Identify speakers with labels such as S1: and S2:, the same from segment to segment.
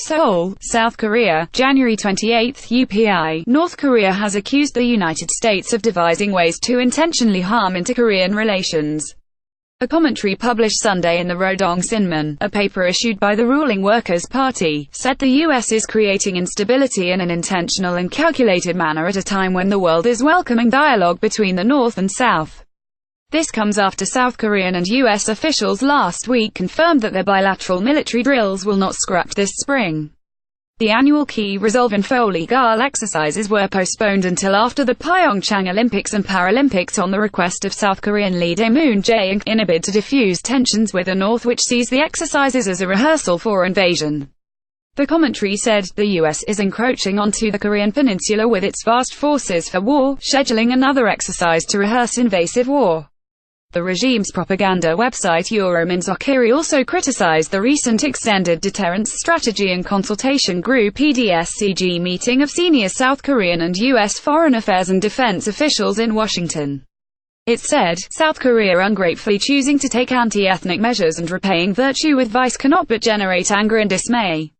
S1: Seoul, South Korea, January 28, UPI. North Korea has accused the United States of devising ways to intentionally harm inter-Korean relations. A commentary published Sunday in the Rodong Sinmun, a paper issued by the ruling Workers' Party, said the U.S. is creating instability in an intentional and calculated manner at a time when the world is welcoming dialogue between the North and South. This comes after South Korean and U.S. officials last week confirmed that their bilateral military drills will not scrap this spring. The annual Key Resolve and Foligal exercises were postponed until after the Pyeongchang Olympics and Paralympics on the request of South Korean leader Moon Jae-in, in a bid to diffuse tensions with the North, which sees the exercises as a rehearsal for invasion. The commentary said, the U.S. is encroaching onto the Korean peninsula with its vast forces for war, scheduling another exercise to rehearse invasive war. The regime's propaganda website Eurominzokiri also criticized the recent Extended Deterrence Strategy and Consultation Group EDSCG meeting of senior South Korean and U.S. foreign affairs and defense officials in Washington. It said, South Korea ungratefully choosing to take anti-ethnic measures and repaying virtue with vice cannot but generate anger and dismay.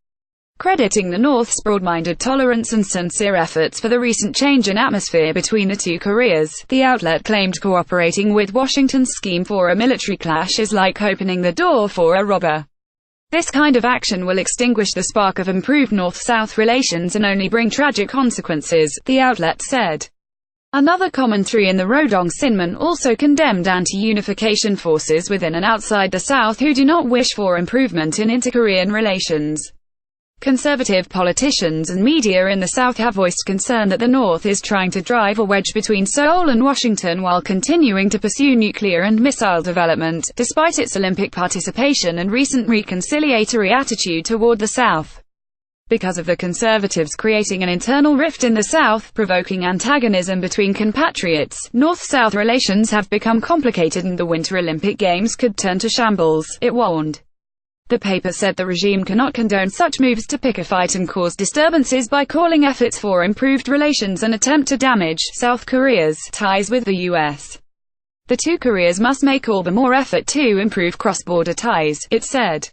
S1: Crediting the North's broad-minded tolerance and sincere efforts for the recent change in atmosphere between the two Koreas, the outlet claimed cooperating with Washington's scheme for a military clash is like opening the door for a robber. This kind of action will extinguish the spark of improved North-South relations and only bring tragic consequences, the outlet said. Another commentary in the Rodong Sinmun also condemned anti-unification forces within and outside the South who do not wish for improvement in inter-Korean relations. Conservative politicians and media in the South have voiced concern that the North is trying to drive a wedge between Seoul and Washington while continuing to pursue nuclear and missile development, despite its Olympic participation and recent reconciliatory attitude toward the South. Because of the conservatives creating an internal rift in the South, provoking antagonism between compatriots, North-South relations have become complicated and the Winter Olympic Games could turn to shambles, it warned. The paper said the regime cannot condone such moves to pick a fight and cause disturbances by calling efforts for improved relations an attempt to damage South Korea's ties with the U.S. The two Koreas must make all the more effort to improve cross-border ties, it said.